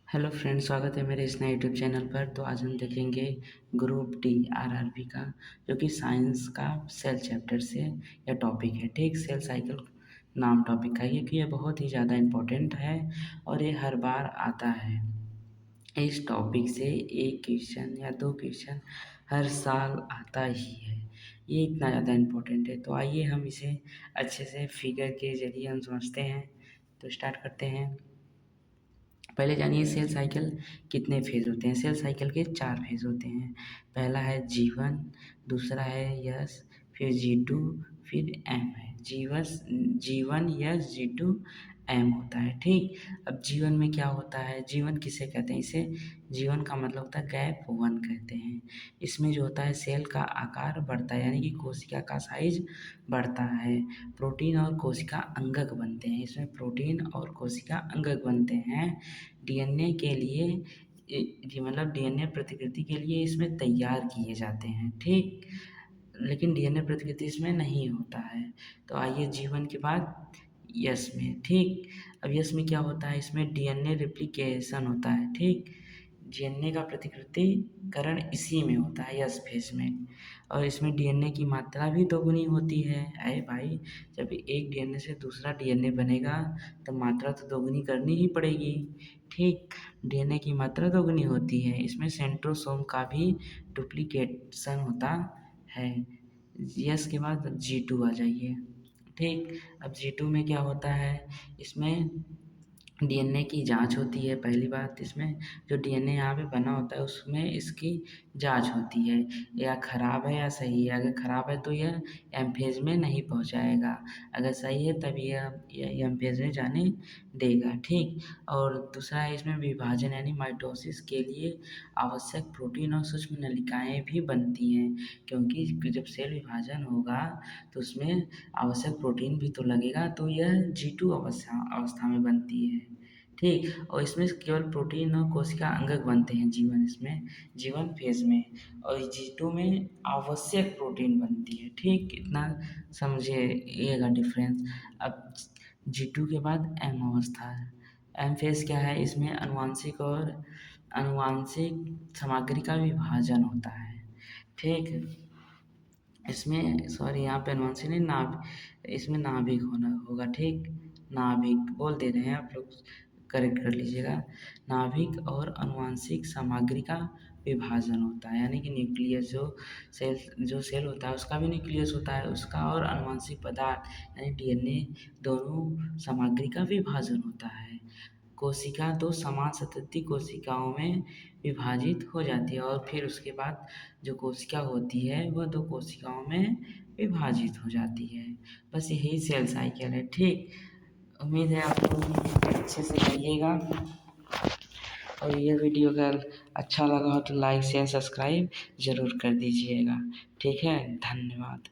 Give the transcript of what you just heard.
Hello friends, स्वागत है मेरे इस नए यूट्यूब चैनल पर। तो आज हम देखेंगे ग्रुप डी आरआरबी का, जो कि साइंस का सेल चैप्टर से यह टॉपिक है। ठीक, सेल साइकिल नाम टॉपिक का, ये कि ये बहुत ही ज़्यादा इम्पोर्टेंट है और ये हर बार आता है। इस टॉपिक से एक क्वेश्चन या दो क्वेश्चन हर साल आता ही है। ये इतना ज़्यादा इम्पोर्टेंट है। तो आइए हम इसे अच्छे से फिगर के ज़रिए हम समझते हैं। तो स्टार्ट करते हैं। पहले जानिए सेल साइकिल कितने फेज़ होते हैं। सेल साइकिल के 4 फेज़ होते हैं। पहला है G1, दूसरा है यस, फिर G2, फिर M है। G1 यस, G2 M होता है। ठीक, अब G1 में क्या होता है, G1 किसे कहते हैं, इसे G1 का मतलब होता है गैप 1 कहते हैं। इसमें जो होता है सेल का आकार बढ़ता है, यानी कि कोशिका का साइज बढ़ता है। प्रोटीन और कोशिका अंगक बनते हैं। इसमें प्रोटीन और कोशिका अंगक बनते हैं। डीएनए के लिए जी मतलब डीएनए प्रतिकृति के लिए इसमें तैयार किए जाते हैं। ठीक, लेकिन डीएनए प्रतिकृति इसमें नहीं होता है। तो आइए जीवन के बाद यस में। ठीक, अब यस में क्या होता है, इसमें डीएनए रेप्लिकेशन होता है। ठीक, डीएनए का प्रतिकृतिकरण इसी में होता है, यस फेज में। और इसमें डीएनए की मात्रा भी दोगुनी होती है। अरे भाई, जब एक डीएनए से दूसरा डीएनए बनेगा तो मात्रा तो दोगुनी करनी ही पड़ेगी। ठीक, डीएनए की मात्रा दोगुनी होती है। इसमें सेंट्रोसोम का भी डुप्लीकेशन होता है। यस के बाद अब G2 आ जाइए। ठीक, अब G2 में क्या होता है, इसमें डीएनए की जांच होती है। पहली बात, इसमें जो डीएनए यहाँ पे बना होता है उसमें इसकी जांच होती है, या ख़राब है या सही है। अगर ख़राब है तो यह एम फेज में नहीं पहुँचाएगा, अगर सही है तब यह एम फेज में जाने देगा। ठीक, और दूसरा है इसमें विभाजन यानी माइटोसिस के लिए आवश्यक प्रोटीन और सूक्ष्म नलिकाएँ भी बनती हैं, क्योंकि जब सेल विभाजन होगा तो उसमें आवश्यक प्रोटीन भी तो लगेगा, तो यह G2 अवस्था में बनती है। ठीक, और इसमें केवल प्रोटीन और कोशिका अंगक बनते हैं जीवन फेज में, और G2 में आवश्यक प्रोटीन बनती है। ठीक, इतना समझिएगा डिफरेंस। अब G2 के बाद M अवस्था है। M फेज क्या है, इसमें अनुवांशिक सामग्री का विभाजन होता है। ठीक, इसमें सॉरी यहाँ पे अनुवांशिक नहीं, इसमें नाभिक होगा। ठीक, नाभिक बोल दे रहे हैं, आप लोग करेक्ट कर लीजिएगा। नाभिक और अनुवांशिक सामग्री का विभाजन होता है, यानी कि न्यूक्लियस जो सेल होता है उसका भी न्यूक्लियस होता है, उसका और अनुवांशिक पदार्थ यानी डीएनए दोनों सामग्री का विभाजन होता है। कोशिका दो समान सतही कोशिकाओं में विभाजित हो जाती है, और फिर उसके बाद जो कोशिका होती है वह दो कोशिकाओं में विभाजित हो जाती है। बस यही सेल साइकिल है। ठीक, उम्मीद है आप लोग अच्छे से करिएगा, और ये वीडियो अगर अच्छा लगा हो तो लाइक शेयर सब्सक्राइब ज़रूर कर दीजिएगा। ठीक है, धन्यवाद।